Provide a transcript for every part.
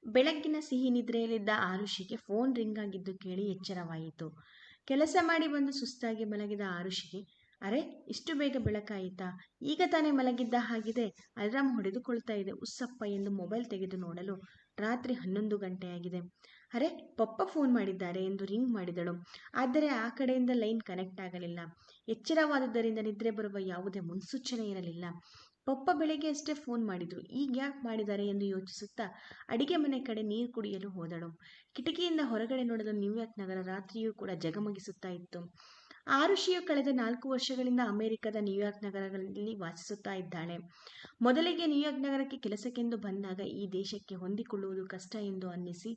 ಬೆಳಗ್ಗಿನ ಸಿಹಿ ನಿದ್ರೆಯಲ್ಲಿದ್ದ ಆರುಷಿಗೆ phone ring ಆಗಿದ್ದು ಕೇಳಿ ಎಚ್ಚರವಾಯಿತು. ಕೆಲಸ ಮಾಡಿ ಬಂದು ಸುಸ್ತಾಗಿ ಮಲಗಿದ ಆರುಷಿಗೆ, ಅರೆ ಇಷ್ಟು ಬೇಗ ಬೆಳಕಾಯಿತಾ, ಈಗ ತಾನೇ ಮಲಗಿದ್ದ ಹಾಗಿದೆ, ಅಲಾರಾಮ್ ಹೊಡೆದುಕೊಳ್ತಾ ಇದೆ, ಉಸ್ಸಪ್ಪ ಎಂದು ಮೊಬೈಲ್ ತೆಗೆದು ನೋಡಲು ರಾತ್ರಿ 11 ಗಂಟೆಯಾಗಿದೆ. ಅರೆ, ಪಪ್ಪ ಫೋನ್ ಮಾಡಿದ್ದಾರೆ ಎಂದು ರಿಂಗ್ ಮಾಡಿದಳು. ಆದರೆ ಆ ಕಡೆಯಿಂದ ಲೈನ್ ಕನೆಕ್ಟ್ ಆಗಲಿಲ್ಲ. ಎಚ್ಚರವಾದುದರಿಂದ ನಿದ್ರೆ ಬರುವ ಯಾವುದೇ ಮುನ್ಸೂಚನೆ ಇರಲಿಲ್ಲ. ಪಪ್ಪ ಬೆಳಿಗ್ಗೆ ಅಷ್ಟೇ ಫೋನ್ ಮಾಡಿದ್ರು, ಈಗ ಯಾಕೆ ಮಾಡಿದ್ದಾರೆ ಎಂದು ಯೋಚಿಸುತ್ತಾ ಅಡಿಗೆ ಮನೆ ಕಡೆ ನೀರು ಕುಡಿಯಲು ಹೋದಳು. ಕಿಟಕಿಯಿಂದ ಹೊರಗಡೆ ನೋಡಲು ನ್ಯೂಯಾರ್ಕ್ ನಗರ ರಾತ್ರಿಯೂ ಕೂಡ ಜಗಮಗಿಸುತ್ತಾ ಇತ್ತು. ಆರುಷಿಯು ಕಳೆದ 4 ವರ್ಷಗಳಿಂದ ಅಮೆರಿಕದ ನ್ಯೂಯಾರ್ಕ್ ನಗರಗಳಲ್ಲಿ ವಾಸಿಸುತ್ತಾ ಇದ್ದಾಳೆ. ಮೊದಲಿಗೆ ನ್ಯೂಯಾರ್ಕ್ ನಗರಕ್ಕೆ ಕೆಲಸಕ್ಕೆಂದು ಬಂದಾಗ ಈ ದೇಶಕ್ಕೆ ಹೊಂದಿಕೊಳ್ಳುವುದು ಕಷ್ಟ ಎಂದು ಅನ್ನಿಸಿ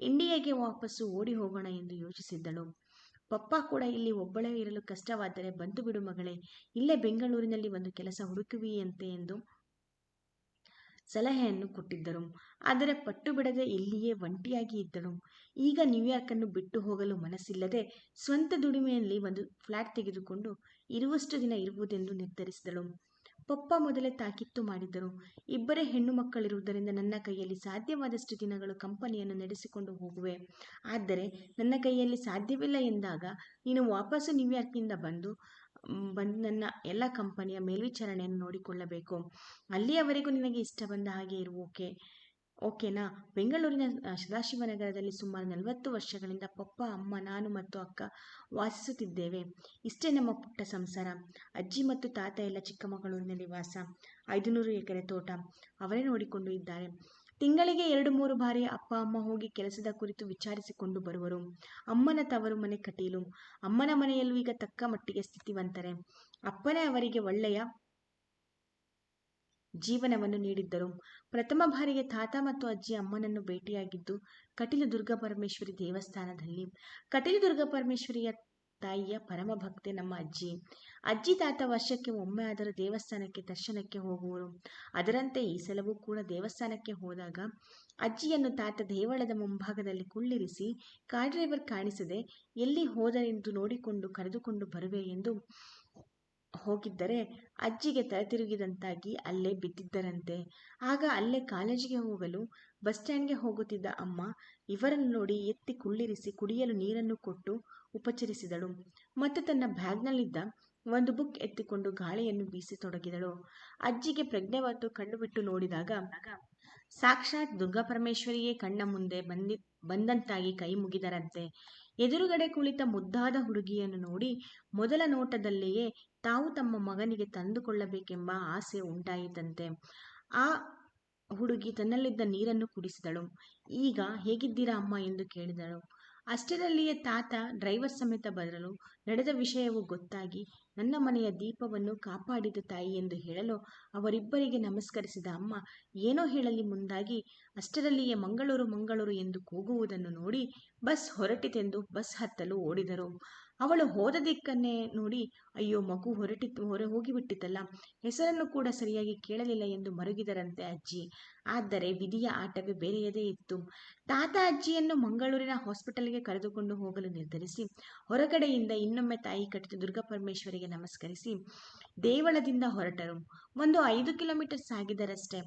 ಇಂಡಿಯಾಗೆ ವಾಪಸ್ಸು ಓಡಿ ಹೋಗೋಣ ಎಂದು ಯೋಚಿಸಿದ್ದಳು. ಪಪ್ಪ ಕೂಡ ಇಲ್ಲಿ ಒಬ್ಬಳೇ ಇರಲು ಕಷ್ಟವಾದರೆ ಬಂದು ಬಿಡು ಮಗಳೇ, ಇಲ್ಲೇ ಬೆಂಗಳೂರಿನಲ್ಲಿ ಒಂದು ಕೆಲಸ ಹುಡುಕುವಿಯಂತೆ ಎಂದು ಸಲಹೆಯನ್ನು ಕೊಟ್ಟಿದ್ದರು. ಆದರೆ ಪಟ್ಟು ಬಿಡದೆ ಇಲ್ಲಿಯೇ ಒಂಟಿಯಾಗಿ ಇದ್ದಳು. ಈಗ ನ್ಯೂಯಾರ್ಕನ್ನು ಬಿಟ್ಟು ಹೋಗಲು ಮನಸ್ಸಿಲ್ಲದೆ ಸ್ವಂತ ದುಡಿಮೆಯಲ್ಲಿ ಒಂದು ಫ್ಲಾಟ್ ತೆಗೆದುಕೊಂಡು ಇರುವಷ್ಟು ದಿನ ಇರುವುದೆಂದು ನಿರ್ಧರಿಸಿದಳು. ಪಪ್ಪ ಮೊದಲೇ ತಾಕೀತು ಮಾಡಿದ್ದರು, ಇಬ್ಬರೇ ಹೆಣ್ಣು ಮಕ್ಕಳಿರುವುದರಿಂದ ನನ್ನ ಕೈಯಲ್ಲಿ ಸಾಧ್ಯವಾದಷ್ಟು ದಿನಗಳು ಕಂಪನಿಯನ್ನು ನಡೆಸಿಕೊಂಡು ಹೋಗುವೆ. ಆದರೆ ನನ್ನ ಕೈಯಲ್ಲಿ ಸಾಧ್ಯವಿಲ್ಲ ಎಂದಾಗ ನೀನು ವಾಪಸ್ಸು ನ್ಯೂಯಾರ್ಕ್ನಿಂದ ಬಂದು ನನ್ನ ಎಲ್ಲ ಕಂಪನಿಯ ಮೇಲ್ವಿಚಾರಣೆಯನ್ನು ನೋಡಿಕೊಳ್ಳಬೇಕು. ಅಲ್ಲಿಯವರೆಗೂ ನಿನಗೆ ಇಷ್ಟ ಬಂದ ಹಾಗೆ ಇರು, ಓಕೆನಾ? ಬೆಂಗಳೂರಿನ ಸದಾಶಿವನಗರದಲ್ಲಿ ಸುಮಾರು 40 ವರ್ಷಗಳಿಂದ ಪಪ್ಪ, ಅಮ್ಮ, ನಾನು ಮತ್ತು ಅಕ್ಕ ವಾಸಿಸುತ್ತಿದ್ದೇವೆ. ಇಷ್ಟೇ ನಮ್ಮ ಪುಟ್ಟ ಸಂಸಾರ. ಅಜ್ಜಿ ಮತ್ತು ತಾತ ಎಲ್ಲ ಚಿಕ್ಕಮಗಳೂರಿನಲ್ಲಿ ವಾಸ. 500 ಎಕರೆ ತೋಟ ಅವರೇ ನೋಡಿಕೊಂಡು ಇದ್ದಾರೆ. ತಿಂಗಳಿಗೆ 2-3 ಬಾರಿ ಅಪ್ಪ ಅಮ್ಮ ಹೋಗಿ ಕೆಲಸದ ಕುರಿತು ವಿಚಾರಿಸಿಕೊಂಡು ಬರುವರು. ಅಮ್ಮನ ತವರು ಮನೆ ಕಟೀಲು. ಅಮ್ಮನ ಮನೆಯಲ್ಲೂ ಈಗ ತಕ್ಕ ಮಟ್ಟಿಗೆ ಸ್ಥಿತಿವಂತರೆ. ಅಪ್ಪನೇ ಅವರಿಗೆ ಒಳ್ಳೆಯ ಜೀವನವನ್ನು ನೀಡಿದ್ದರು. ಪ್ರಥಮ ಬಾರಿಗೆ ತಾತ ಮತ್ತು ಅಜ್ಜಿ ಅಮ್ಮನನ್ನು ಭೇಟಿಯಾಗಿದ್ದು ಕಟೀಲು ದುರ್ಗಾಪರಮೇಶ್ವರಿ ದೇವಸ್ಥಾನದಲ್ಲಿ. ಕಟೀಲು ದುರ್ಗಾಪರಮೇಶ್ವರಿಯ ತಾಯಿಯ ಪರಮ ಭಕ್ತೆ ನಮ್ಮ ಅಜ್ಜಿ. ಅಜ್ಜಿ ತಾತ ವರ್ಷಕ್ಕೆ ಒಮ್ಮೆ ಆದರೂ ದೇವಸ್ಥಾನಕ್ಕೆ ದರ್ಶನಕ್ಕೆ ಹೋಗುವರು. ಅದರಂತೆ ಈ ಸಲವೂ ಕೂಡ ದೇವಸ್ಥಾನಕ್ಕೆ ಹೋದಾಗ ಅಜ್ಜಿಯನ್ನು ತಾತ ದೇವಳದ ಮುಂಭಾಗದಲ್ಲಿ ಕುಳ್ಳಿರಿಸಿ, ಕಾರ್ ಡ್ರೈವರ್ ಕಾಣಿಸದೆ ಎಲ್ಲಿ ಹೋದರೆಂದು ನೋಡಿಕೊಂಡು ಕರೆದುಕೊಂಡು ಬರುವೆ ಎಂದು ಹೋಗಿದ್ದರೆ ಅಜ್ಜಿಗೆ ತಲೆ ತಿರುಗಿದಂತಾಗಿ ಅಲ್ಲೇ ಬಿದ್ದಿದ್ದರಂತೆ. ಆಗ ಅಲ್ಲೇ ಕಾಲೇಜಿಗೆ ಹೋಗಲು ಬಸ್ ಸ್ಟ್ಯಾಂಡ್ಗೆ ಹೋಗುತ್ತಿದ್ದ ಅಮ್ಮ ಇವರನ್ನು ನೋಡಿ ಎತ್ತಿ ಕುಳ್ಳಿರಿಸಿ ಕುಡಿಯಲು ನೀರನ್ನು ಕೊಟ್ಟು ಉಪಚರಿಸಿದಳು. ಮತ್ತು ತನ್ನ ಬ್ಯಾಗ್ನಲ್ಲಿದ್ದ ಒಂದು ಬುಕ್ ಎತ್ತಿಕೊಂಡು ಗಾಳಿಯನ್ನು ಬೀಸತೊಡಗಿದಳು. ಅಜ್ಜಿಗೆ ಪ್ರಜ್ಞೆ ಬಂತು. ಕಣ್ಣು ಬಿಟ್ಟು ನೋಡಿದಾಗ ಸಾಕ್ಷಾತ್ ದುರ್ಗಾಪರಮೇಶ್ವರಿಯೇ ಕಣ್ಣ ಮುಂದೆ ಬಂದಂತಾಗಿ ಕೈ ಮುಗಿದರಂತೆ. ಎದುರುಗಡೆ ಕುಳಿತ ಮುದ್ದಾದ ಹುಡುಗಿಯನ್ನು ನೋಡಿ ಮೊದಲ ನೋಟದಲ್ಲಿಯೇ ತಾವು ತಮ್ಮ ಮಗನಿಗೆ ತಂದುಕೊಳ್ಳಬೇಕೆಂಬ ಆಸೆ ಉಂಟಾಯಿತಂತೆ. ಆ ಹುಡುಗಿ ತನ್ನಲ್ಲಿದ್ದ ನೀರನ್ನು ಕುಡಿಸಿದಳು. ಈಗ ಹೇಗಿದ್ದೀರಾ ಅಮ್ಮ ಎಂದು ಕೇಳಿದಳು. ಅಷ್ಟರಲ್ಲಿಯೇ ತಾತ ಡ್ರೈವರ್ ಸಮೇತ ಬರಲು ನಡೆದ ವಿಷಯವು ಗೊತ್ತಾಗಿ ನನ್ನ ಮನೆಯ ದೀಪವನ್ನು ಕಾಪಾಡಿದ ತಾಯಿ ಎಂದು ಹೇಳಲು ಅವರಿಬ್ಬರಿಗೆ ನಮಸ್ಕರಿಸಿದ ಅಮ್ಮ ಏನೋ ಹೇಳಲಿ ಮುಂದಾಗಿ ಅಷ್ಟರಲ್ಲಿಯೇ ಮಂಗಳೂರು ಮಂಗಳೂರು ಎಂದು ಕೂಗುವುದನ್ನು ನೋಡಿ ಬಸ್ ಹೊರಟಿತೆಂದು ಬಸ್ ಹತ್ತಲು ಓಡಿದರು. ಅವಳು ಹೋದ ದಿಕ್ಕನ್ನೇ ನೋಡಿ ಅಯ್ಯೋ, ಮಗು ಹೋಗಿಬಿಟ್ಟಿತಲ್ಲ, ಹೆಸರನ್ನು ಕೂಡ ಸರಿಯಾಗಿ ಕೇಳಲಿಲ್ಲ ಎಂದು ಮರುಗಿದರಂತೆ ಅಜ್ಜಿ. ಆದರೆ ವಿಧಿಯ ಆಟವೇ ಬೇರೆಯದೇ ಇತ್ತು. ತಾತ ಅಜ್ಜಿಯನ್ನು ಮಂಗಳೂರಿನ ಹಾಸ್ಪಿಟಲ್ಗೆ ಕರೆದುಕೊಂಡು ಹೋಗಲು ನಿರ್ಧರಿಸಿ ಹೊರಗಡೆಯಿಂದ ಇನ್ನೊಮ್ಮೆ ತಾಯಿ ಕಟ್ಟಿದ ದುರ್ಗಾಪರಮೇಶ್ವರಿಗೆ ನಮಸ್ಕರಿಸಿ ದೇವಳದಿಂದ ಹೊರಟರು. ಒಂದು 5 ಕಿಲೋಮೀಟರ್ ಸಾಗಿದರಷ್ಟೇ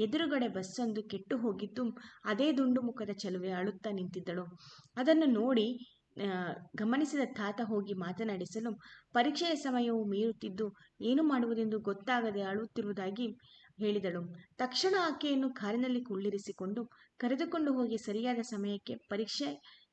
ಎದುರುಗಡೆ ಬಸ್ಸೊಂದು ಕೆಟ್ಟು ಹೋಗಿದ್ದು ಅದೇ ದುಂಡು ಮುಖದ ಚೆಲುವೆ ಅಳುತ್ತಾ ನಿಂತಿದ್ದಳು. ಅದನ್ನು ನೋಡಿ ಗಮನಿಸಿದ ತಾತ ಹೋಗಿ ಮಾತನಾಡಿಸಲು ಪರೀಕ್ಷೆಯ ಸಮಯವು ಮೀರುತ್ತಿದ್ದು ಏನು ಮಾಡುವುದೆಂದು ಗೊತ್ತಾಗದೆ ಅಳುತ್ತಿರುವುದಾಗಿ ಹೇಳಿದಳು. ತಕ್ಷಣ ಆಕೆಯನ್ನು ಕಾರಿನಲ್ಲಿ ಕುಳ್ಳಿರಿಸಿಕೊಂಡು ಕರೆದುಕೊಂಡು ಹೋಗಿ ಸರಿಯಾದ ಸಮಯಕ್ಕೆ ಪರೀಕ್ಷೆ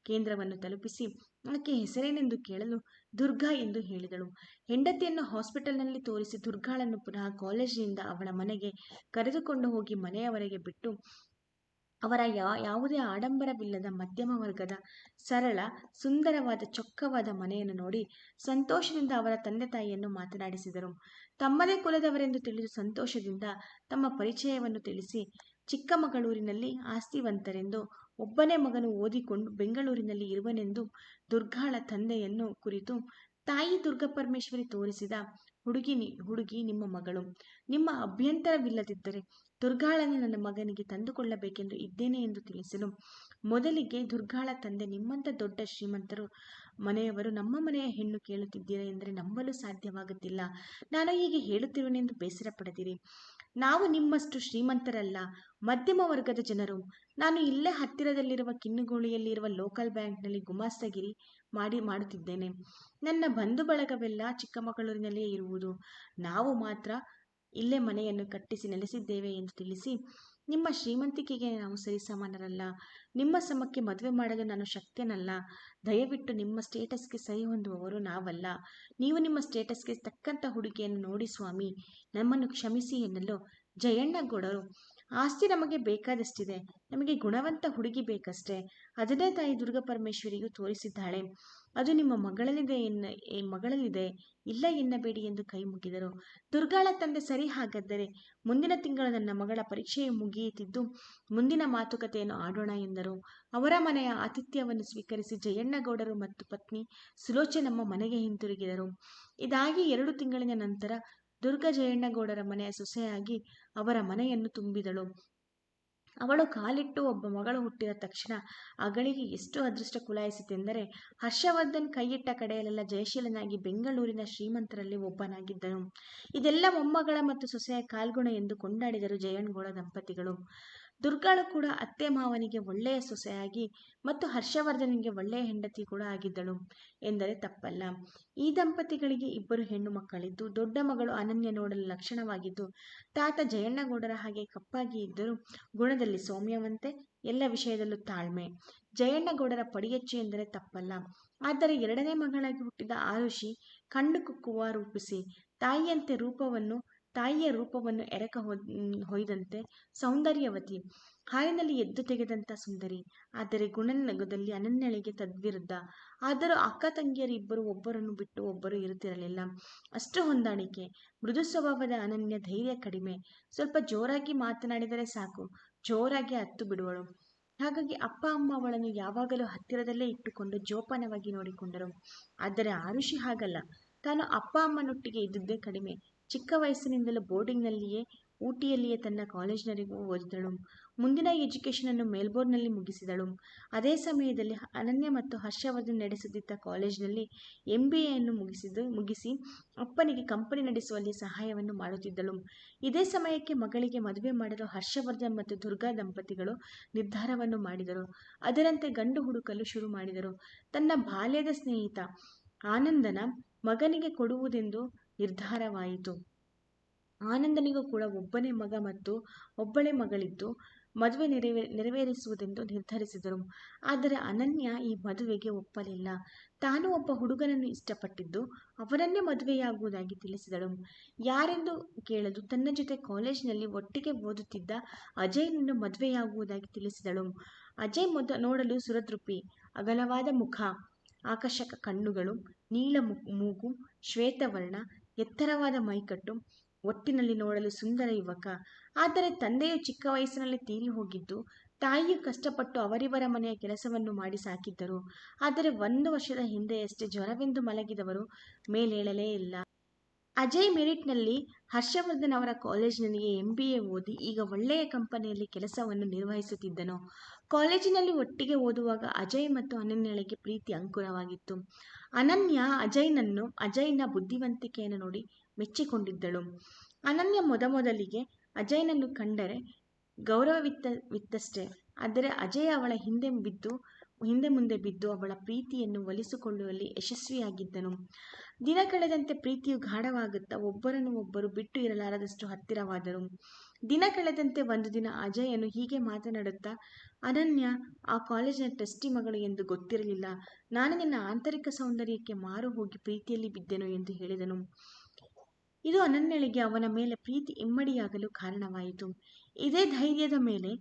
ಕೇಂದ್ರವನ್ನು ತಲುಪಿಸಿ ಆಕೆ ಹೆಸರೇನೆಂದು ಕೇಳಲು ದುರ್ಗಾ ಎಂದು ಹೇಳಿದಳು. ಹೆಂಡತಿಯನ್ನು ಹಾಸ್ಪಿಟಲ್ನಲ್ಲಿ ತೋರಿಸಿ ದುರ್ಗಾಳನ್ನು ಪುನಃ ಕಾಲೇಜಿನಿಂದ ಅವಳ ಮನೆಗೆ ಕರೆದುಕೊಂಡು ಹೋಗಿ ಮನೆಯವರೆಗೆ ಬಿಟ್ಟು ಅವರ ಯಾವುದೇ ಆಡಂಬರವಿಲ್ಲದ ಮಧ್ಯಮ ವರ್ಗದ ಸರಳ ಸುಂದರವಾದ ಚೊಕ್ಕವಾದ ಮನೆಯನ್ನು ನೋಡಿ ಸಂತೋಷದಿಂದ ಅವರ ತಂದೆ ತಾಯಿಯನ್ನು ಮಾತನಾಡಿಸಿದರು. ತಮ್ಮದೇ ಕುಲದವರೆಂದು ತಿಳಿದು ಸಂತೋಷದಿಂದ ತಮ್ಮ ಪರಿಚಯವನ್ನು ತಿಳಿಸಿ ಚಿಕ್ಕಮಗಳೂರಿನಲ್ಲಿ ಆಸ್ತಿವಂತರೆಂದು ಒಬ್ಬನೇ ಮಗನು ಓದಿಕೊಂಡು ಬೆಂಗಳೂರಿನಲ್ಲಿ ಇರುವನೆಂದು ದುರ್ಗಾಳ ತಂದೆಯನ್ನು ಕುರಿತು ತಾಯಿ ದುರ್ಗಾಪರಮೇಶ್ವರಿ ತೋರಿಸಿದ ಹುಡುಗಿ ನಿಮ್ಮ ಮಗಳು, ನಿಮ್ಮ ಅಭ್ಯಂತರವಿಲ್ಲದಿದ್ದರೆ ದುರ್ಗಾಳನ್ನು ನನ್ನ ಮಗನಿಗೆ ತಂದುಕೊಳ್ಳಬೇಕೆಂದು ಇದ್ದೇನೆ ಎಂದು ತಿಳಿಸಲು, ಮೊದಲಿಗೆ ದುರ್ಗಾಳ ತಂದೆ, ನಿಮ್ಮಂಥ ದೊಡ್ಡ ಶ್ರೀಮಂತರು ಮನೆಯವರು ನಮ್ಮ ಮನೆಯ ಹೆಣ್ಣು ಕೇಳುತ್ತಿದ್ದೀರಾ ಎಂದರೆ ನಂಬಲು ಸಾಧ್ಯವಾಗುತ್ತಿಲ್ಲ. ನಾನು ಹೀಗೆ ಹೇಳುತ್ತಿರುವೆನೆಂದು ಬೇಸರ ಪಡೆದಿರಿ. ನಾವು ನಿಮ್ಮಷ್ಟು ಶ್ರೀಮಂತರಲ್ಲ, ಮಧ್ಯಮ ವರ್ಗದ ಜನರು. ನಾನು ಇಲ್ಲೇ ಹತ್ತಿರದಲ್ಲಿರುವ ಕಿನ್ನುಗೋಳಿಯಲ್ಲಿರುವ ಲೋಕಲ್ ಬ್ಯಾಂಕ್ನಲ್ಲಿ ಗುಮಾಸ್ತಗಿರಿ ಮಾಡುತ್ತಿದ್ದೇನೆ. ನನ್ನ ಬಂಧು ಬಳಗವೆಲ್ಲ ಚಿಕ್ಕಮಗಳೂರಿನಲ್ಲಿಯೇ ಇರುವುದು. ನಾವು ಮಾತ್ರ ಇಲ್ಲೇ ಮನೆಯನ್ನು ಕಟ್ಟಿಸಿ ನೆಲೆಸಿದ್ದೇವೆ ಎಂದು ತಿಳಿಸಿ, ನಿಮ್ಮ ಶ್ರೀಮಂತಿಕೆಗೆ ನಾವು ಸರಿಸಮಾನರಲ್ಲ, ನಿಮ್ಮ ಸಮಕ್ಕೆ ಮದುವೆ ಮಾಡಲು ನಾನು ಶಕ್ತನಲ್ಲ. ದಯವಿಟ್ಟು ನಿಮ್ಮ ಸ್ಟೇಟಸ್ಗೆ ಸರಿ ಹೊಂದುವವರು ನಾವಲ್ಲ. ನೀವು ನಿಮ್ಮ ಸ್ಟೇಟಸ್ಗೆ ತಕ್ಕಂಥ ಹುಡುಗಿಯನ್ನು ನೋಡಿ ಸ್ವಾಮಿ, ನಮ್ಮನ್ನು ಕ್ಷಮಿಸಿ ಎನ್ನಲು ಜಯಣ್ಣಗೌಡರು, ಆಸ್ತಿ ನಮಗೆ ಬೇಕಾದಷ್ಟಿದೆ, ನಮಗೆ ಗುಣವಂತ ಹುಡುಗಿ ಬೇಕಷ್ಟೇ. ಅದನ್ನೇ ತಾಯಿ ದುರ್ಗಾಪರಮೇಶ್ವರಿಯು ತೋರಿಸಿದ್ದಾಳೆ. ಅದು ನಿಮ್ಮ ಮಗಳಲ್ಲಿದೆ, ಇಲ್ಲ ಎನ್ನಬೇಡಿ ಎಂದು ಕೈ ಮುಗಿದರು. ದುರ್ಗಾಳ ತಂದೆ, ಸರಿ, ಹಾಗಾದರೆ ಮುಂದಿನ ತಿಂಗಳು ನನ್ನ ಮಗಳ ಪರೀಕ್ಷೆಯು ಮುಗಿಯುತ್ತಿದ್ದು ಮುಂದಿನ ಮಾತುಕತೆಯನ್ನು ಆಡೋಣ ಎಂದರು. ಅವರ ಮನೆಯ ಆತಿಥ್ಯವನ್ನು ಸ್ವೀಕರಿಸಿ ಜಯಣ್ಣಗೌಡರು ಮತ್ತು ಪತ್ನಿ ಸುಲೋಚನಮ್ಮ ಮನೆಗೆ ಹಿಂತಿರುಗಿದರು. ಇದಾಗಿ 2 ತಿಂಗಳಿನ ನಂತರ ದುರ್ಗಾ ಜಯಣ್ಣಗೌಡರ ಮನೆಯ ಸೊಸೆಯಾಗಿ ಅವರ ಮನೆಯನ್ನು ತುಂಬಿದಳು. ಅವಳು ಕಾಲಿಟ್ಟು ಒಬ್ಬ ಮಗಳು ಹುಟ್ಟಿದ ತಕ್ಷಣ ಅಗಳಿಗೆ ಎಷ್ಟು ಅದೃಷ್ಟ ಕುಲಾಯಿಸಿತೆಂದರೆ, ಹರ್ಷವರ್ಧನ್ ಕೈಯಿಟ್ಟ ಕಡೆಯಲ್ಲೆಲ್ಲ ಜಯಶೀಲನಾಗಿ ಬೆಂಗಳೂರಿನ ಶ್ರೀಮಂತರಲ್ಲಿ ಒಬ್ಬನಾಗಿದ್ದನು. ಇದೆಲ್ಲ ಮೊಮ್ಮಗಳ ಮತ್ತು ಸೊಸೆಯ ಕಾಲ್ಗುಣ ಎಂದು ಕೊಂಡಾಡಿದರು ಜಯಣ್ಣಗೌಡ ದಂಪತಿಗಳು. ದುರ್ಗಾಳು ಕೂಡ ಅತ್ತೆ ಮಾವನಿಗೆ ಒಳ್ಳೆಯ ಸೊಸೆಯಾಗಿ ಮತ್ತು ಹರ್ಷವರ್ಧನಿಗೆ ಒಳ್ಳೆಯ ಹೆಂಡತಿ ಕೂಡ ಆಗಿದ್ದಳು ಎಂದರೆ ತಪ್ಪಲ್ಲ. ಈ ದಂಪತಿಗಳಿಗೆ 2 ಹೆಣ್ಣು ಮಕ್ಕಳಿದ್ದು, ದೊಡ್ಡ ಮಗಳು ಅನನ್ಯ ನೋಡಲು ಲಕ್ಷಣವಾಗಿದ್ದು, ತಾತ ಜಯಣ್ಣಗೌಡರ ಹಾಗೆ ಕಪ್ಪಾಗಿ ಇದ್ದರೂ ಗುಣದಲ್ಲಿ ಸೌಮ್ಯವಂತೆ, ಎಲ್ಲ ವಿಷಯದಲ್ಲೂ ತಾಳ್ಮೆ. ಜಯಣ್ಣಗೌಡರ ಪಡಿಯಚ್ಚು ಎಂದರೆ ತಪ್ಪಲ್ಲ. ಆದರೆ 2ನೇ ಮಗಳಾಗಿ ಹುಟ್ಟಿದ ಆರುಷಿ ಕಣ್ಣು ಕುಕ್ಕುವ ರೂಪಿಸಿ, ತಾಯಿಯ ರೂಪವನ್ನು ಎರಕ ಹೊಯ್ದಂತೆ ಸೌಂದರ್ಯವತಿ, ಹಾಲಿನಲ್ಲಿ ಎದ್ದು ತೆಗೆದಂಥ ಸುಂದರಿ. ಆದರೆ ಗುಣನಗದಲ್ಲಿ ಅನನ್ಯಳಿಗೆ ತದ್ವಿರುದ್ಧ. ಆದರೂ ಅಕ್ಕ ತಂಗಿಯರಿಬ್ಬರು ಒಬ್ಬರನ್ನು ಬಿಟ್ಟು ಒಬ್ಬರು ಇರುತ್ತಿರಲಿಲ್ಲ. ಅಷ್ಟು ಹೊಂದಾಣಿಕೆ. ಮೃದು ಸ್ವಭಾವದ ಅನನ್ಯ, ಧೈರ್ಯ ಕಡಿಮೆ. ಸ್ವಲ್ಪ ಜೋರಾಗಿ ಮಾತನಾಡಿದರೆ ಸಾಕು, ಜೋರಾಗಿ ಅತ್ತು ಬಿಡುವಳು. ಹಾಗಾಗಿ ಅಪ್ಪ ಅಮ್ಮ ಅವಳನ್ನು ಯಾವಾಗಲೂ ಹತ್ತಿರದಲ್ಲೇ ಇಟ್ಟುಕೊಂಡು ಜೋಪಾನವಾಗಿ ನೋಡಿಕೊಂಡರು. ಆದರೆ ಆರುಷಿ ಹಾಗಲ್ಲ. ತಾನು ಅಪ್ಪ ಅಮ್ಮನೊಟ್ಟಿಗೆ ಇದ್ದುದೇ ಕಡಿಮೆ. ಚಿಕ್ಕ ವಯಸ್ಸಿನಿಂದಲೂ ಬೋರ್ಡಿಂಗ್ನಲ್ಲಿಯೇ, ಊಟಿಯಲ್ಲಿಯೇ ತನ್ನ ಕಾಲೇಜಿನವರೆಗೂ ಓದಿದಳು. ಮುಂದಿನ ಎಜುಕೇಷನನ್ನು ಮೆಲ್ಬೋರ್ನ್ನಲ್ಲಿ ಮುಗಿಸಿದಳು. ಅದೇ ಸಮಯದಲ್ಲಿ ಅನನ್ಯ ಮತ್ತು ಹರ್ಷವರ್ಧನ್ ನಡೆಸುತ್ತಿದ್ದ ಕಾಲೇಜಿನಲ್ಲಿ MBAಯನ್ನು ಮುಗಿಸಿ ಅಪ್ಪನಿಗೆ ಕಂಪನಿ ನಡೆಸುವಲ್ಲಿ ಸಹಾಯವನ್ನು ಮಾಡುತ್ತಿದ್ದಳು. ಇದೇ ಸಮಯಕ್ಕೆ ಮಗಳಿಗೆ ಮದುವೆ ಮಾಡಲು ಹರ್ಷವರ್ಧನ್ ಮತ್ತು ದುರ್ಗಾ ದಂಪತಿಗಳು ನಿರ್ಧಾರವನ್ನು ಮಾಡಿದರು. ಅದರಂತೆ ಗಂಡು ಹುಡುಕಲು ಶುರು ಮಾಡಿದರು. ತನ್ನ ಬಾಲ್ಯದ ಸ್ನೇಹಿತ ಆನಂದನ ಮಗನಿಗೆ ಕೊಡುವುದೆಂದು ನಿರ್ಧಾರವಾಯಿತು. ಆನಂದನಿಗೂ ಕೂಡ ಒಬ್ಬನೇ ಮಗ ಮತ್ತು ಒಬ್ಬಳೇ ಮಗಳಿದ್ದು ಮದುವೆ ನೆರವೇರಿಸುವುದೆಂದು ನಿರ್ಧರಿಸಿದರು. ಆದರೆ ಅನನ್ಯ ಈ ಮದುವೆಗೆ ಒಪ್ಪಲಿಲ್ಲ. ತಾನು ಒಬ್ಬ ಹುಡುಗನನ್ನು ಇಷ್ಟಪಟ್ಟಿದ್ದು ಅವನನ್ನೇ ಮದುವೆಯಾಗುವುದಾಗಿ ತಿಳಿಸಿದಳು. ಯಾರೆಂದು ಕೇಳಲು ತನ್ನ ಜೊತೆ ಕಾಲೇಜಿನಲ್ಲಿ ಒಟ್ಟಿಗೆ ಓದುತ್ತಿದ್ದ ಅಜಯ್ನನ್ನು ಮದುವೆಯಾಗುವುದಾಗಿ ತಿಳಿಸಿದಳು. ಅಜಯ್ ನೋಡಲು ಸುರದ್ರೂಪಿ, ಅಗಲವಾದ ಮುಖ, ಆಕರ್ಷಕ ಕಣ್ಣುಗಳು, ನೀಳ ಮೂಗು, ಶ್ವೇತವರ್ಣ, ಎತ್ತರವಾದ ಮೈಕಟ್ಟು, ಒಟ್ಟಿನಲ್ಲಿ ನೋಡಲು ಸುಂದರ ಯುವಕ. ಆದರೆ ತಂದೆಯು ಚಿಕ್ಕ ವಯಸ್ಸಿನಲ್ಲಿ ತೀರಿ ಹೋಗಿದ್ದು, ತಾಯಿಯು ಕಷ್ಟಪಟ್ಟು ಅವರಿವರ ಮನೆಯ ಕೆಲಸವನ್ನು ಮಾಡಿ ಸಾಕಿದ್ದರು. ಆದರೆ 1 ವರ್ಷದ ಹಿಂದೆಯಷ್ಟೇ ಜ್ವರವೆಂದು ಮಲಗಿದವರು ಮೇಲೇಳಲೇ ಇಲ್ಲ. ಅಜಯ್ ಮೆರಿಟ್ನಲ್ಲಿ ಹರ್ಷವರ್ಧನ್ ಅವರ ಕಾಲೇಜಿನಲ್ಲಿಯೇ MBA ಓದಿ ಈಗ ಒಳ್ಳೆಯ ಕಂಪನಿಯಲ್ಲಿ ಕೆಲಸವನ್ನು ನಿರ್ವಹಿಸುತ್ತಿದ್ದನು. ಕಾಲೇಜಿನಲ್ಲಿ ಒಟ್ಟಿಗೆ ಓದುವಾಗ ಅಜಯ್ ಮತ್ತು ಅನನ್ಯಳಿಗೆ ಪ್ರೀತಿ ಅಂಕುರವಾಗಿತ್ತು. ಅನನ್ಯ ಅಜಯ್ನ ಬುದ್ಧಿವಂತಿಕೆಯನ್ನು ನೋಡಿ ಮೆಚ್ಚಿಕೊಂಡಿದ್ದಳು. ಅನನ್ಯ ಮೊದಲಿಗೆ ಅಜಯ್ನನ್ನು ಕಂಡರೆ ಗೌರವವಿತ್ತಷ್ಟೇ. ಆದರೆ ಅಜಯ್ ಅವಳ ಹಿಂದೆ ಮುಂದೆ ಬಿದ್ದು ಅವಳ ಪ್ರೀತಿಯನ್ನು ಒಲಿಸಿಕೊಳ್ಳುವಲ್ಲಿ ಯಶಸ್ವಿಯಾಗಿದ್ದನು. ದಿನ ಕಳೆದಂತೆ ಪ್ರೀತಿಯು ಗಾಢವಾಗುತ್ತಾ ಒಬ್ಬರನ್ನು ಒಬ್ಬರು ಬಿಟ್ಟು ಇರಲಾರದಷ್ಟು ಹತ್ತಿರವಾದರು. ದಿನ ಕಳೆದಂತೆ ಒಂದು ದಿನ ಅಜಯನು ಹೀಗೆ ಮಾತನಾಡುತ್ತಾ, ಅನನ್ಯ ಆ ಕಾಲೇಜಿನ ಟ್ರಸ್ಟಿ ಮಗಳು ಎಂದು ಗೊತ್ತಿರಲಿಲ್ಲ. ನಾನು ನಿನ್ನ ಆಂತರಿಕ ಸೌಂದರ್ಯಕ್ಕೆ ಮಾರು ಹೋಗಿ ಪ್ರೀತಿಯಲ್ಲಿ ಬಿದ್ದೆನು ಎಂದು ಹೇಳಿದನು. ಇದು ಅನನ್ಯಳಿಗೆ ಅವನ ಮೇಲೆ ಪ್ರೀತಿ ಇಮ್ಮಡಿಯಾಗಲು ಕಾರಣವಾಯಿತು. ಇದೇ ಧೈರ್ಯದ ಮೇಲೆ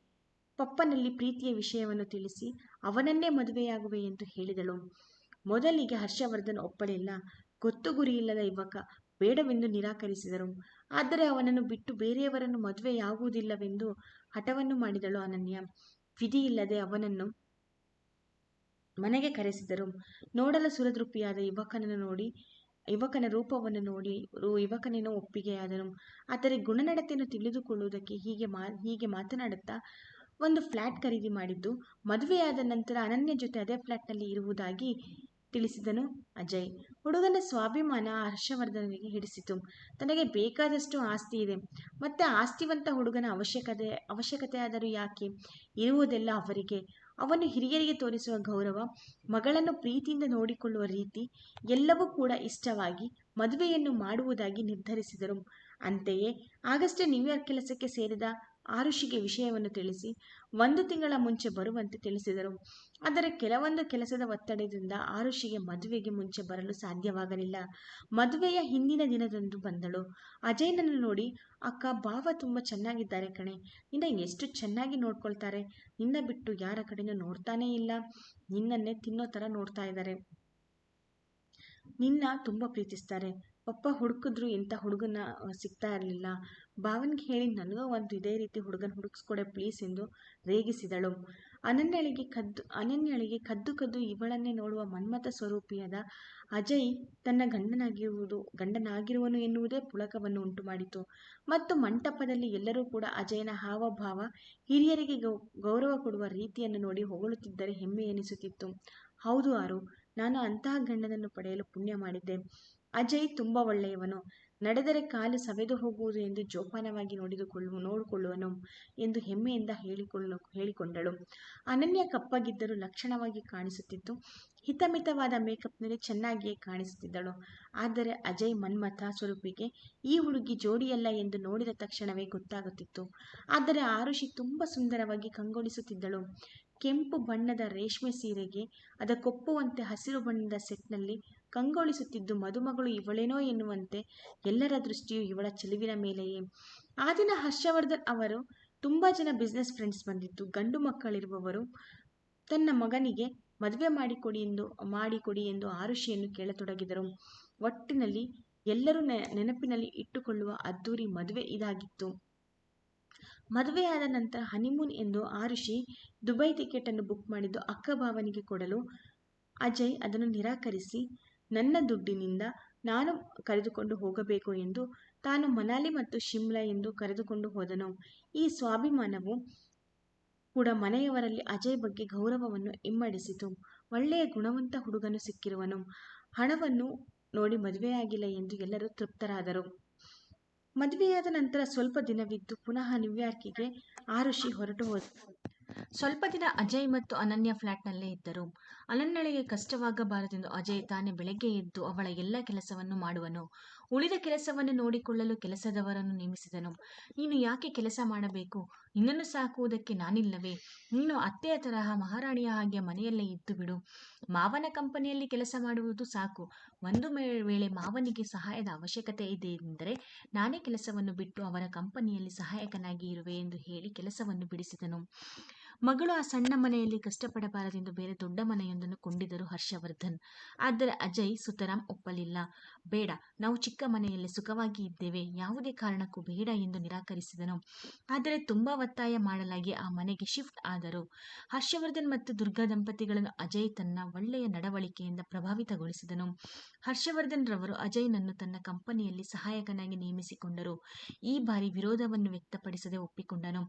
ಪಪ್ಪನಲ್ಲಿ ಪ್ರೀತಿಯ ವಿಷಯವನ್ನು ತಿಳಿಸಿ ಅವನನ್ನೇ ಮದುವೆಯಾಗುವೆ ಎಂದು ಹೇಳಿದಳು. ಮೊದಲಿಗೆ ಹರ್ಷವರ್ಧನ್ ಒಪ್ಪಲಿಲ್ಲ. ಗೊತ್ತು ಗುರಿಯಿಲ್ಲದ ಯುವಕ, ಬೇಡವೆಂದು ನಿರಾಕರಿಸಿದರು. ಆದರೆ ಅವನನ್ನು ಬಿಟ್ಟು ಬೇರೆಯವರನ್ನು ಮದುವೆಯಾಗುವುದಿಲ್ಲವೆಂದು ಹಠವನ್ನು ಮಾಡಿದಳು ಅನನ್ಯ. ವಿಧಿಯಿಲ್ಲದೆ ಅವನನ್ನು ಮನೆಗೆ ಕರೆಸಿದರು. ನೋಡಲು ಸುರದ್ರೂಪಿಯಾದ ಯುವಕನನ್ನು ನೋಡಿ ಯುವಕನ ರೂಪವನ್ನು ನೋಡಿ ಯುವಕನೇನೋ ಒಪ್ಪಿಗೆಯಾದನು. ಆದರೆ ಗುಣನಡತೆಯನ್ನು ತಿಳಿದುಕೊಳ್ಳುವುದಕ್ಕೆ ಹೀಗೆ ಮಾತನಾಡುತ್ತಾ ಒಂದು ಫ್ಲ್ಯಾಟ್ ಖರೀದಿ ಮಾಡಿದ್ದು, ಮದುವೆಯಾದ ನಂತರ ಅನನ್ಯ ಜೊತೆ ಅದೇ ಫ್ಲ್ಯಾಟ್ನಲ್ಲಿ ಇರುವುದಾಗಿ ತಿಳಿಸಿದನು ಅಜಯ್. ಹುಡುಗನ ಸ್ವಾಭಿಮಾನ ಹರ್ಷವರ್ಧನಿಗೆ ಹಿಡಿಸಿತು. ತನಗೆ ಬೇಕಾದಷ್ಟು ಆಸ್ತಿ ಇದೆ, ಮತ್ತೆ ಆಸ್ತಿವಂತ ಹುಡುಗನ ಅವಶ್ಯಕತೆ ಆದರೂ ಯಾಕೆ? ಇರುವುದೆಲ್ಲ ಅವರಿಗೆ. ಅವನು ಹಿರಿಯರಿಗೆ ತೋರಿಸುವ ಗೌರವ, ಮಗಳನ್ನು ಪ್ರೀತಿಯಿಂದ ನೋಡಿಕೊಳ್ಳುವ ರೀತಿ ಎಲ್ಲವೂ ಕೂಡ ಇಷ್ಟವಾಗಿ ಮದುವೆಯನ್ನು ಮಾಡುವುದಾಗಿ ನಿರ್ಧರಿಸಿದರು. ಅಂತೆಯೇ ಆಗಷ್ಟೇ ನ್ಯೂಯಾರ್ಕ್ ಕೆಲಸಕ್ಕೆ ಸೇರಿದ ಆರುಷಿಗೆ ವಿಷಯವನ್ನು ತಿಳಿಸಿ 1 ತಿಂಗಳ ಮುಂಚೆ ಬರುವಂತೆ ತಿಳಿಸಿದರು. ಆದರೆ ಕೆಲವೊಂದು ಕೆಲಸದ ಒತ್ತಡದಿಂದ ಆರುಷಿಗೆ ಮದುವೆಗೆ ಮುಂಚೆ ಬರಲು ಸಾಧ್ಯವಾಗಲಿಲ್ಲ. ಮದುವೆಯ ಹಿಂದಿನ ದಿನದಂದು ಬಂದಳು. ಅಜಯ್ನನ್ನು ನೋಡಿ, ಅಕ್ಕ, ಭಾವ ತುಂಬ ಚೆನ್ನಾಗಿದ್ದಾರೆ ಕಣೆ, ನಿನ್ನ ಎಷ್ಟು ಚೆನ್ನಾಗಿ ನೋಡ್ಕೊಳ್ತಾರೆ, ನಿನ್ನ ಬಿಟ್ಟು ಯಾರ ಕಡೆನೂ ನೋಡ್ತಾನೇ ಇಲ್ಲ, ನಿನ್ನನ್ನೇ ತಿನ್ನೋ ಥರ ನೋಡ್ತಾ ಇದ್ದಾರೆ, ನಿನ್ನ ತುಂಬ ಪ್ರೀತಿಸ್ತಾರೆ. ಪಪ್ಪ ಹುಡುಕಿದ್ರು ಇಂಥ ಹುಡುಗನ ಸಿಗ್ತಾ ಇರಲಿಲ್ಲ. ಭಾವನ್ಗೆ ಹೇಳಿ ನನಗೂ ಒಂದು ಇದೇ ರೀತಿ ಹುಡುಗನ ಹುಡುಕಿಸ್ಕೊಡೆ ಪ್ಲೀಸ್ ಎಂದು ರೇಗಿಸಿದಳು. ಅನನ್ಯಳಿಗೆ ಕದ್ದು ಇವಳನ್ನೇ ನೋಡುವ ಮನ್ಮಥ ಸ್ವರೂಪಿಯಾದ ಅಜಯ್ ತನ್ನ ಗಂಡನಾಗಿರುವನು ಎನ್ನುವುದೇ ಪುಳಕವನ್ನು ಉಂಟುಮಾಡಿತು. ಮತ್ತು ಮಂಟಪದಲ್ಲಿ ಎಲ್ಲರೂ ಕೂಡ ಅಜಯನ ಹಾವಭಾವ, ಹಿರಿಯರಿಗೆ ಗೌರವ ಕೊಡುವ ರೀತಿಯನ್ನು ನೋಡಿ ಹೊಗಳುತ್ತಿದ್ದರೆ ಹೆಮ್ಮೆ ಎನಿಸುತ್ತಿತ್ತು. ಹೌದು ಆರು, ನಾನು ಅಂತಹ ಗಂಡನನ್ನು ಪಡೆಯಲು ಪುಣ್ಯ ಮಾಡಿದ್ದೆ. ಅಜಯ್ ತುಂಬ ಒಳ್ಳೆಯವನು, ನಡೆದರೆ ಕಾಲು ಸವೆದು ಹೋಗುವುದು ಎಂದು ಜೋಪಾನವಾಗಿ ನೋಡಿಕೊಳ್ಳುವನು ಎಂದು ಹೆಮ್ಮೆಯಿಂದ ಹೇಳಿಕೊಂಡಳು. ಅನನ್ಯ ಕಪ್ಪಗಿದ್ದರೂ ಲಕ್ಷಣವಾಗಿ ಕಾಣಿಸುತ್ತಿತ್ತು. ಹಿತಮಿತವಾದ ಮೇಕಪ್ನಲ್ಲಿ ಚೆನ್ನಾಗಿಯೇ ಕಾಣಿಸುತ್ತಿದ್ದಳು. ಆದರೆ ಅಜಯ್ ಮನ್ಮಥ ಸ್ವರೂಪಿಗೆ ಈ ಹುಡುಗಿ ಜೋಡಿಯಲ್ಲ ಎಂದು ನೋಡಿದ ತಕ್ಷಣವೇ ಗೊತ್ತಾಗುತ್ತಿತ್ತು. ಆದರೆ ಆರುಷಿ ತುಂಬ ಸುಂದರವಾಗಿ ಕಂಗೊಳಿಸುತ್ತಿದ್ದಳು. ಕೆಂಪು ಬಣ್ಣದ ರೇಷ್ಮೆ ಸೀರೆಗೆ ಅದಕ್ಕೊಪ್ಪುವಂತೆ ಹಸಿರು ಬಣ್ಣದ ಸೆಟ್ನಲ್ಲಿ ಕಂಗೊಳಿಸುತ್ತಿದ್ದು ಮದುಮಗಳು ಇವಳೇನೋ ಎನ್ನುವಂತೆ ಎಲ್ಲರ ದೃಷ್ಟಿಯು ಇವಳ ಚೆಲುವಿನ ಮೇಲೆಯೇ. ಆ ದಿನ ಹರ್ಷವರ್ಧನ್ ಅವರು ತುಂಬ ಜನ ಬಿಸ್ನೆಸ್ ಫ್ರೆಂಡ್ಸ್ ಬಂದಿದ್ದು, ಗಂಡು ಮಕ್ಕಳಿರುವವರು ತನ್ನ ಮಗನಿಗೆ ಮದುವೆ ಮಾಡಿಕೊಡಿ ಎಂದು ಆರುಷಿಯನ್ನು ಕೇಳತೊಡಗಿದರು. ಒಟ್ಟಿನಲ್ಲಿ ಎಲ್ಲರೂ ನೆನಪಿನಲ್ಲಿ ಇಟ್ಟುಕೊಳ್ಳುವ ಅದ್ದೂರಿ ಮದುವೆ ಇದಾಗಿತ್ತು. ಮದುವೆಯಾದ ನಂತರ ಹನಿಮೂನ್ ಎಂದು ಆರುಷಿ ದುಬೈ ಟಿಕೆಟ್ ಅನ್ನು ಬುಕ್ ಮಾಡಿದ್ದು ಅಕ್ಕ ಭಾವನಿಗೆ ಕೊಡಲು ಅಜಯ್ ಅದನ್ನು ನಿರಾಕರಿಸಿ, ನನ್ನ ದುಡ್ಡಿನಿಂದ ನಾನು ಕರೆದುಕೊಂಡು ಹೋಗಬೇಕು ಎಂದು ತಾನು ಮನಾಲಿ ಮತ್ತು ಶಿಮ್ಲಾ ಎಂದು ಕರೆದುಕೊಂಡು ಹೋದನು. ಈ ಸ್ವಾಭಿಮಾನವು ಕೂಡ ಮನೆಯವರಲ್ಲಿ ಅಜಯ್ ಬಗ್ಗೆ ಗೌರವವನ್ನು ಇಮ್ಮಡಿಸಿತು. ಒಳ್ಳೆಯ ಗುಣವಂತ ಹುಡುಗನು ಸಿಕ್ಕಿರುವನು, ಹಣವನ್ನು ನೋಡಿ ಮದುವೆಯಾಗಿಲ್ಲ ಎಂದು ಎಲ್ಲರೂ ತೃಪ್ತರಾದರು. ಮದುವೆಯಾದ ನಂತರ ಸ್ವಲ್ಪ ದಿನವಿದ್ದು ಪುನಃ ನ್ಯೂಯಾರ್ಕಿಗೆ ಆರುಷಿ ಹೊರಟು ಹೋದರು. ಸ್ವಲ್ಪ ದಿನ ಅಜಯ್ ಮತ್ತು ಅನನ್ಯ ಫ್ಲ್ಯಾಟ್ನಲ್ಲೇ ಇದ್ದರು. ಅನನ್ಯಳಿಗೆ ಕಷ್ಟವಾಗಬಾರದೆಂದು ಅಜಯ್ ತಾನೇ ಬೆಳಗ್ಗೆ ಎದ್ದು ಅವಳ ಎಲ್ಲ ಕೆಲಸವನ್ನು ಮಾಡುವನು. ಉಳಿದ ಕೆಲಸವನ್ನು ನೋಡಿಕೊಳ್ಳಲು ಕೆಲಸದವರನ್ನು ನೇಮಿಸಿದನು. ನೀನು ಯಾಕೆ ಕೆಲಸ ಮಾಡಬೇಕು? ನಿನ್ನನ್ನು ಸಾಕುವುದಕ್ಕೆ ನಾನಿಲ್ಲವೇ? ನೀನು ಅತ್ತೆಯ ತರಹ ಮಹಾರಾಣಿಯ ಹಾಗೆ ಮನೆಯಲ್ಲೇ ಇದ್ದು ಬಿಡು. ಮಾವನ ಕಂಪನಿಯಲ್ಲಿ ಕೆಲಸ ಮಾಡುವುದು ಸಾಕು. ಒಂದು ವೇಳೆ ಮಾವನಿಗೆ ಸಹಾಯದ ಅವಶ್ಯಕತೆ ಇದೆ ಎಂದರೆ ನಾನೇ ಕೆಲಸವನ್ನು ಬಿಟ್ಟು ಅವರ ಕಂಪನಿಯಲ್ಲಿ ಸಹಾಯಕನಾಗಿ ಇರುವೆ ಎಂದು ಹೇಳಿ ಕೆಲಸವನ್ನು ಬಿಡಿಸಿದನು. ಮಗಳು ಆ ಸಣ್ಣ ಮನೆಯಲ್ಲಿ ಕಷ್ಟಪಡಬಾರದೆಂದು ಬೇರೆ ದೊಡ್ಡ ಮನೆಯೊಂದನ್ನು ಕೊಂಡಿದ್ದರು ಹರ್ಷವರ್ಧನ್. ಆದರೆ ಅಜಯ್ ಸುತರಾಂ ಒಪ್ಪಲಿಲ್ಲ. ಬೇಡ, ನಾವು ಚಿಕ್ಕ ಮನೆಯಲ್ಲಿ ಸುಖವಾಗಿ ಇದ್ದೇವೆ, ಯಾವುದೇ ಕಾರಣಕ್ಕೂ ಬೇಡ ಎಂದು ನಿರಾಕರಿಸಿದನು. ಆದರೆ ತುಂಬಾ ಒತ್ತಾಯ ಮಾಡಲಾಗಿ ಆ ಮನೆಗೆ ಶಿಫ್ಟ್ ಆದರು. ಹರ್ಷವರ್ಧನ್ ಮತ್ತು ದುರ್ಗಾ ದಂಪತಿಗಳನ್ನು ಅಜಯ್ ತನ್ನ ಒಳ್ಳೆಯ ನಡವಳಿಕೆಯಿಂದ ಪ್ರಭಾವಿತಗೊಳಿಸಿದನು. ಹರ್ಷವರ್ಧನ್ ರವರು ಅಜಯ್ನನ್ನು ತನ್ನ ಕಂಪನಿಯಲ್ಲಿ ಸಹಾಯಕನಾಗಿ ನೇಮಿಸಿಕೊಂಡರು. ಈ ಬಾರಿ ವಿರೋಧವನ್ನು ವ್ಯಕ್ತಪಡಿಸದೆ ಒಪ್ಪಿಕೊಂಡನು.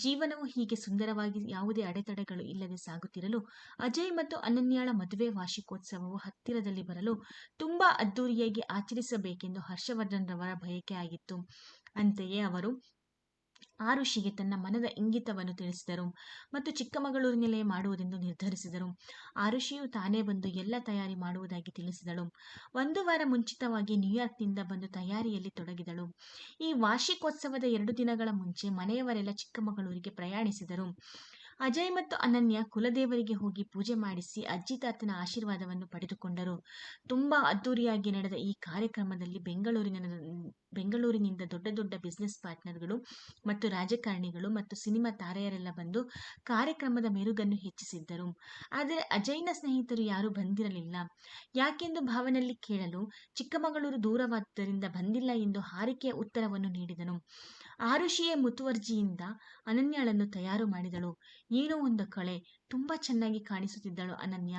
ಜೀವನವು ಹೀಗೆ ಸುಂದರವಾಗಿ ಯಾವುದೇ ಅಡೆತಡೆಗಳು ಇಲ್ಲದೆ ಸಾಗುತ್ತಿರಲು ಅಜಯ್ ಮತ್ತು ಅನನ್ಯಾಳ ಮದುವೆ ವಾರ್ಷಿಕೋತ್ಸವವು ಹತ್ತಿರದಲ್ಲಿ ಬರಲು ತುಂಬಾ ಅದ್ದೂರಿಯಾಗಿ ಆಚರಿಸಬೇಕೆಂದು ಹರ್ಷವರ್ಧನ್ ರವರ ಬಯಕೆ ಆಗಿತ್ತು. ಅಂತೆಯೇ ಅವರು ಆರುಷಿಗೆ ತನ್ನ ಮನದ ಇಂಗಿತವನ್ನು ತಿಳಿಸಿದರು ಮತ್ತು ಚಿಕ್ಕಮಗಳೂರಿನಲ್ಲೇ ಮಾಡುವುದೆಂದು ನಿರ್ಧರಿಸಿದರು. ಆರುಷಿಯು ತಾನೇ ಬಂದು ಎಲ್ಲ ತಯಾರಿ ಮಾಡುವುದಾಗಿ ತಿಳಿಸಿದಳು. 1 ವಾರ ಮುಂಚಿತವಾಗಿ ನ್ಯೂಯಾರ್ಕ್ನಿಂದ ಬಂದು ತಯಾರಿಯಲ್ಲಿ ತೊಡಗಿದಳು. ಈ ವಾರ್ಷಿಕೋತ್ಸವದ 2 ದಿನಗಳ ಮುಂಚೆ ಮನೆಯವರೆಲ್ಲ ಚಿಕ್ಕಮಗಳೂರಿಗೆ ಪ್ರಯಾಣಿಸಿದರು. ಅಜಯ್ ಮತ್ತು ಅನನ್ಯ ಕುಲದೇವರಿಗೆ ಹೋಗಿ ಪೂಜೆ ಮಾಡಿಸಿ ಅಜ್ಜಿ ತಾತನ ಆಶೀರ್ವಾದವನ್ನು ಪಡೆದುಕೊಂಡರು. ತುಂಬಾ ಅದ್ದೂರಿಯಾಗಿ ನಡೆದ ಈ ಕಾರ್ಯಕ್ರಮದಲ್ಲಿ ಬೆಂಗಳೂರಿನಿಂದ ದೊಡ್ಡ ದೊಡ್ಡ ಬಿಸ್ನೆಸ್ ಪಾರ್ಟ್ನರ್ಗಳು ಮತ್ತು ರಾಜಕಾರಣಿಗಳು ಮತ್ತು ಸಿನಿಮಾ ತಾರೆಯರೆಲ್ಲ ಬಂದು ಕಾರ್ಯಕ್ರಮದ ಮೆರುಗನ್ನು ಹೆಚ್ಚಿಸಿದ್ದರು. ಆದರೆ ಅಜಯ್ನ ಸ್ನೇಹಿತರು ಯಾರೂ ಬಂದಿರಲಿಲ್ಲ. ಯಾಕೆಂದು ಭಾವನಲ್ಲಿ ಕೇಳಲು ಚಿಕ್ಕಮಗಳೂರು ದೂರವಾದ್ದರಿಂದ ಬಂದಿಲ್ಲ ಎಂದು ಹಾರಿಕೆಯ ಉತ್ತರವನ್ನು ನೀಡಿದನು. ಆರುಷಿಯೇ ಮುತುವರ್ಜಿಯಿಂದ ಅನನ್ಯಾಳನ್ನು ತಯಾರು ಮಾಡಿದಳು. ಏನೋ ಒಂದು ಕಳೆ, ತುಂಬಾ ಚೆನ್ನಾಗಿ ಕಾಣಿಸುತ್ತಿದ್ದಳು ಅನನ್ಯ.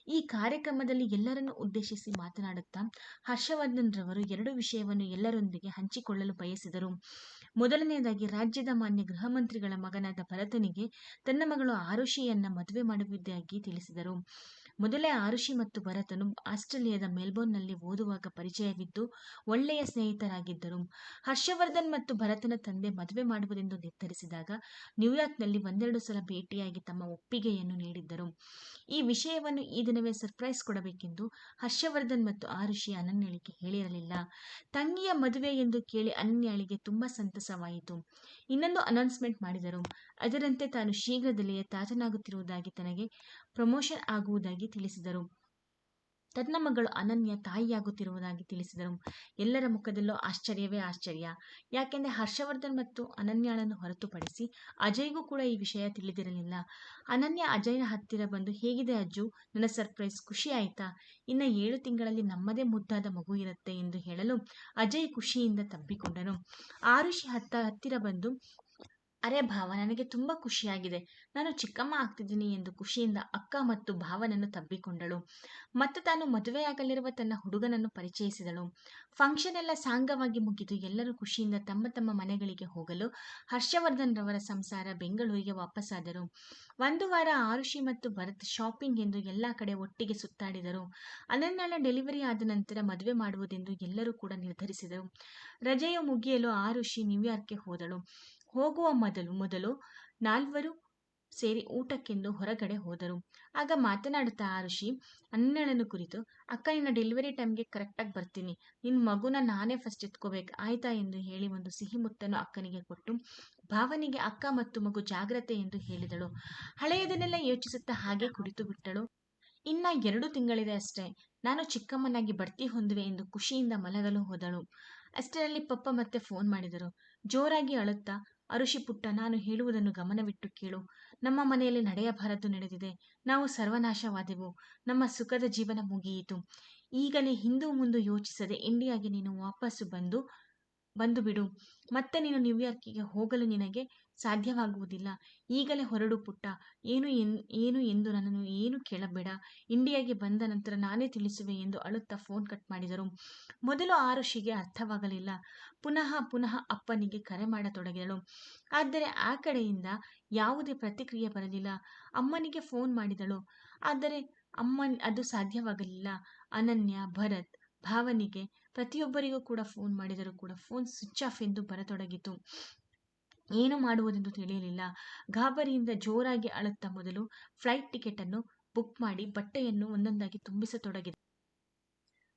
ಈ ಕಾರ್ಯಕ್ರಮದಲ್ಲಿ ಎಲ್ಲರನ್ನು ಉದ್ದೇಶಿಸಿ ಮಾತನಾಡುತ್ತಾ ಹರ್ಷವರ್ಧನ್ ರವರು 2 ವಿಷಯವನ್ನು ಎಲ್ಲರೊಂದಿಗೆ ಹಂಚಿಕೊಳ್ಳಲು ಬಯಸಿದರು. ಮೊದಲನೆಯದಾಗಿ, ರಾಜ್ಯದ ಮಾನ್ಯ ಗೃಹ ಮಂತ್ರಿಗಳ ಮಗನಾದ ಭರತನಿಗೆ ತನ್ನ ಮಗಳು ಆರುಷಿಯನ್ನ ಮದುವೆ ಮಾಡುವುದಾಗಿ ತಿಳಿಸಿದರು. ಮೊದಲೇ ಆರುಷಿ ಮತ್ತು ಭರತನು ಆಸ್ಟ್ರೇಲಿಯಾದ ಮೆಲ್ಬೋರ್ನ್ನಲ್ಲಿ ಓದುವಾಗ ಪರಿಚಯವಿದ್ದು ಒಳ್ಳೆಯ ಸ್ನೇಹಿತರಾಗಿದ್ದರು. ಹರ್ಷವರ್ಧನ್ ಮತ್ತು ಭರತನ ತಂದೆ ಮದುವೆ ಮಾಡುವುದೆಂದು ನಿರ್ಧರಿಸಿದಾಗ ನ್ಯೂಯಾರ್ಕ್ನಲ್ಲಿ 1-2 ಸಲ ಭೇಟಿಯಾಗಿ ತಮ್ಮ ಒಪ್ಪಿಗೆಯನ್ನು ನೀಡಿದ್ದರು. ಈ ವಿಷಯವನ್ನು ಈ ದಿನವೇ ಸರ್ಪ್ರೈಸ್ ಕೊಡಬೇಕೆಂದು ಹರ್ಷವರ್ಧನ್ ಮತ್ತು ಆರುಷಿ ಅನನ್ಯಾಳಿಗೆ ಹೇಳಿರಲಿಲ್ಲ. ತಂಗಿಯ ಮದುವೆ ಎಂದು ಕೇಳಿ ಅನನ್ಯಾಳಿಗೆ ತುಂಬಾ ಸಂತಸವಾಯಿತು. ಇನ್ನೊಂದು ಅನೌನ್ಸ್ಮೆಂಟ್ ಮಾಡಿದರು. ಅದರಂತೆ ತಾನು ಶೀಘ್ರದಲ್ಲಿಯೇ ತಾತನಾಗುತ್ತಿರುವುದಾಗಿ, ತನಗೆ ಪ್ರಮೋಷನ್ ಆಗುವುದಾಗಿ ತಿಳಿಸಿದರು. ತನ್ನ ಮಗಳು ಅನನ್ಯ ತಾಯಿಯಾಗುತ್ತಿರುವುದಾಗಿ ತಿಳಿಸಿದರು. ಎಲ್ಲರ ಮುಖದಲ್ಲೂ ಆಶ್ಚರ್ಯವೇ ಆಶ್ಚರ್ಯ. ಯಾಕೆಂದರೆ ಹರ್ಷವರ್ಧನ್ ಮತ್ತು ಅನನ್ಯಾಳನ್ನು ಹೊರತುಪಡಿಸಿ ಅಜಯ್ಗೂ ಕೂಡ ಈ ವಿಷಯ ತಿಳಿದಿರಲಿಲ್ಲ. ಅನನ್ಯ ಅಜಯ್ನ ಹತ್ತಿರ ಬಂದು, ಹೇಗಿದೆ ಅಜ್ಜು, ನನ್ನ ಸರ್ಪ್ರೈಸ್ ಖುಷಿ ಆಯ್ತಾ? ಇನ್ನು 7 ತಿಂಗಳಲ್ಲಿ ನಮ್ಮದೇ ಮುದ್ದಾದ ಮಗು ಇರುತ್ತೆ ಎಂದು ಹೇಳಲು ಅಜಯ್ ಖುಷಿಯಿಂದ ತಬ್ಬಿಕೊಂಡನು. ಆರುಷಿ ಹತ್ತಿರ ಬಂದು, ಅರೆ ಭಾವ, ನನಗೆ ತುಂಬಾ ಖುಷಿಯಾಗಿದೆ, ನಾನು ಚಿಕ್ಕಮ್ಮ ಆಗ್ತಿದ್ದೀನಿ ಎಂದು ಖುಷಿಯಿಂದ ಅಕ್ಕ ಮತ್ತು ಭಾವನನ್ನು ತಬ್ಬಿಕೊಂಡಳು. ಮತ್ತೆ ತಾನು ಮದುವೆಯಾಗಲಿರುವ ತನ್ನ ಹುಡುಗನನ್ನು ಪರಿಚಯಿಸಿದಳು. ಫಂಕ್ಷನ್ ಎಲ್ಲ ಸಾಂಗವಾಗಿ ಮುಗಿದು ಎಲ್ಲರೂ ಖುಷಿಯಿಂದ ತಮ್ಮ ತಮ್ಮ ಮನೆಗಳಿಗೆ ಹೋಗಲು ಹರ್ಷವರ್ಧನ್ ರವರ ಸಂಸಾರ ಬೆಂಗಳೂರಿಗೆ ವಾಪಸ್ಸಾದರು. 1 ವಾರ ಆರುಷಿ ಮತ್ತು ಭರತ್ ಶಾಪಿಂಗ್ ಎಂದು ಎಲ್ಲಾ ಕಡೆ ಒಟ್ಟಿಗೆ ಸುತ್ತಾಡಿದರು. ಅನನ್ಯಾಳ ಡೆಲಿವರಿ ಆದ ನಂತರ ಮದುವೆ ಮಾಡುವುದೆಂದು ಎಲ್ಲರೂ ಕೂಡ ನಿರ್ಧರಿಸಿದರು. ರಜೆಯು ಮುಗಿಯಲು ಆರುಷಿ ನ್ಯೂಯಾರ್ಕ್ಗೆ ಹೋದಳು. ಹೋಗುವ ಮೊದಲು 4 ಸೇರಿ ಊಟಕ್ಕೆಂದು ಹೊರಗಡೆ ಹೋದರು. ಆಗ ಮಾತನಾಡುತ್ತಾ ಆರುಷಿ ಅನನ್ಯಾಳನ್ನು ಕುರಿತು, ಅಕ್ಕ, ನಿನ್ನ ಡೆಲಿವರಿ ಟೈಮ್ಗೆ ಕರೆಕ್ಟಾಗಿ ಬರ್ತೀನಿ, ನಿನ್ನ ಮಗುನ ನಾನೇ ಫಸ್ಟ್ ಎತ್ಕೋಬೇಕು ಆಯ್ತಾ ಎಂದು ಹೇಳಿ ಒಂದು ಸಿಹಿ ಮುತ್ತನ್ನು ಅಕ್ಕನಿಗೆ ಕೊಟ್ಟು ಭಾವನಿಗೆ ಅಕ್ಕ ಮತ್ತು ಮಗು ಜಾಗ್ರತೆ ಎಂದು ಹೇಳಿದಳು. ಹಳೆಯದನ್ನೆಲ್ಲ ಯೋಚಿಸುತ್ತಾ ಹಾಗೆ ಕುಳಿತು ಬಿಟ್ಟಳು. ಇನ್ನ 2 ತಿಂಗಳಿದೆ ಅಷ್ಟೇ, ನಾನು ಚಿಕ್ಕಮ್ಮನಾಗಿ ಬಡ್ತಿ ಹೊಂದುವೆ ಎಂದು ಖುಷಿಯಿಂದ ಮಲಗಲು ಹೋದಳು. ಅಷ್ಟರಲ್ಲಿ ಪಪ್ಪ ಮತ್ತೆ ಫೋನ್ ಮಾಡಿದರು. ಜೋರಾಗಿ ಅಳುತ್ತಾ, ಅರುಷಿ ಪುಟ್ಟ, ನಾನು ಹೇಳುವುದನ್ನು ಗಮನವಿಟ್ಟು ಕೇಳು. ನಮ್ಮ ಮನೆಯಲ್ಲಿ ನಡೆಯಬಾರದು ನಡೆದಿದೆ. ನಾವು ಸರ್ವನಾಶವಾದೆವು. ನಮ್ಮ ಸುಖದ ಜೀವನ ಮುಗಿಯಿತು. ಈಗಲೇ ಹಿಂದೂ ಮುಂದೆ ಯೋಚಿಸದೆ ಇಂಡಿಯಾಗೆ ನೀನು ವಾಪಸ್ಸು ಬಂದು ಬಿಡು. ಮತ್ತೆ ನೀನು ನ್ಯೂಯಾರ್ಕಿಗೆ ಹೋಗಲು ನಿನಗೆ ಸಾಧ್ಯವಾಗುವುದಿಲ್ಲ. ಈಗಲೇ ಹೊರಡು ಪುಟ್ಟ. ಏನು ಎಂದು ನನ್ನನ್ನು ಏನು ಕೇಳಬೇಡ. ಇಂಡಿಯಾಗೆ ಬಂದ ನಂತರ ನಾನೇ ತಿಳಿಸುವೆ ಎಂದು ಅಳುತ್ತಾ ಫೋನ್ ಕಟ್ ಮಾಡಿದರು. ಮೊದಲು ಆರುಷಿಗೆ ಅರ್ಥವಾಗಲಿಲ್ಲ. ಪುನಃ ಅಪ್ಪನಿಗೆ ಕರೆ ಮಾಡತೊಡಗಿದಳು. ಆದರೆ ಆ ಕಡೆಯಿಂದ ಯಾವುದೇ ಪ್ರತಿಕ್ರಿಯೆ ಬರಲಿಲ್ಲ. ಅಮ್ಮನಿಗೆ ಫೋನ್ ಮಾಡಿದಳು. ಆದರೆ ಅದು ಸಾಧ್ಯವಾಗಲಿಲ್ಲ. ಅನನ್ಯ, ಭರತ್, ಭಾವನಿಗೆ ಪ್ರತಿಯೊಬ್ಬರಿಗೂ ಕೂಡ ಫೋನ್ ಮಾಡಿದರೂ ಕೂಡ ಫೋನ್ ಸ್ವಿಚ್ ಆಫ್ ಎಂದು ಬರತೊಡಗಿತು. ಏನು ಮಾಡುವುದೆಂದು ತಿಳಿಯಲಿಲ್ಲ. ಗಾಬರಿಯಿಂದ ಜೋರಾಗಿ ಅಳುತ್ತಾ ಮೊದಲು ಫ್ಲೈಟ್ ಟಿಕೆಟ್ ಅನ್ನು ಬುಕ್ ಮಾಡಿ ಬಟ್ಟೆಯನ್ನು ಒಂದೊಂದಾಗಿ ತುಂಬಿಸತೊಡಗಿದ.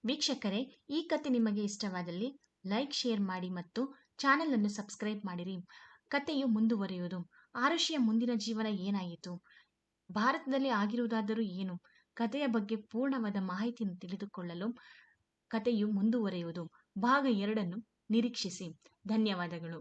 ವೀಕ್ಷಕರೇ, ಈ ಕತೆ ನಿಮಗೆ ಇಷ್ಟವಾದಲ್ಲಿ ಲೈಕ್, ಶೇರ್ ಮಾಡಿ ಮತ್ತು ಚಾನೆಲ್ ಅನ್ನು ಸಬ್ಸ್ಕ್ರೈಬ್ ಮಾಡಿರಿ. ಕತೆಯು ಮುಂದುವರಿಯುವುದು. ಆರುಷಿಯ ಮುಂದಿನ ಜೀವನ ಏನಾಯಿತು? ಭಾರತದಲ್ಲಿ ಆಗಿರುವುದಾದರೂ ಏನು? ಕಥೆಯ ಬಗ್ಗೆ ಪೂರ್ಣವಾದ ಮಾಹಿತಿಯನ್ನು ತಿಳಿದುಕೊಳ್ಳಲು ಕಥೆಯು ಮುಂದುವರಿಯುವುದು. ಭಾಗ 2 ನಿರೀಕ್ಷಿಸಿ. ಧನ್ಯವಾದಗಳು.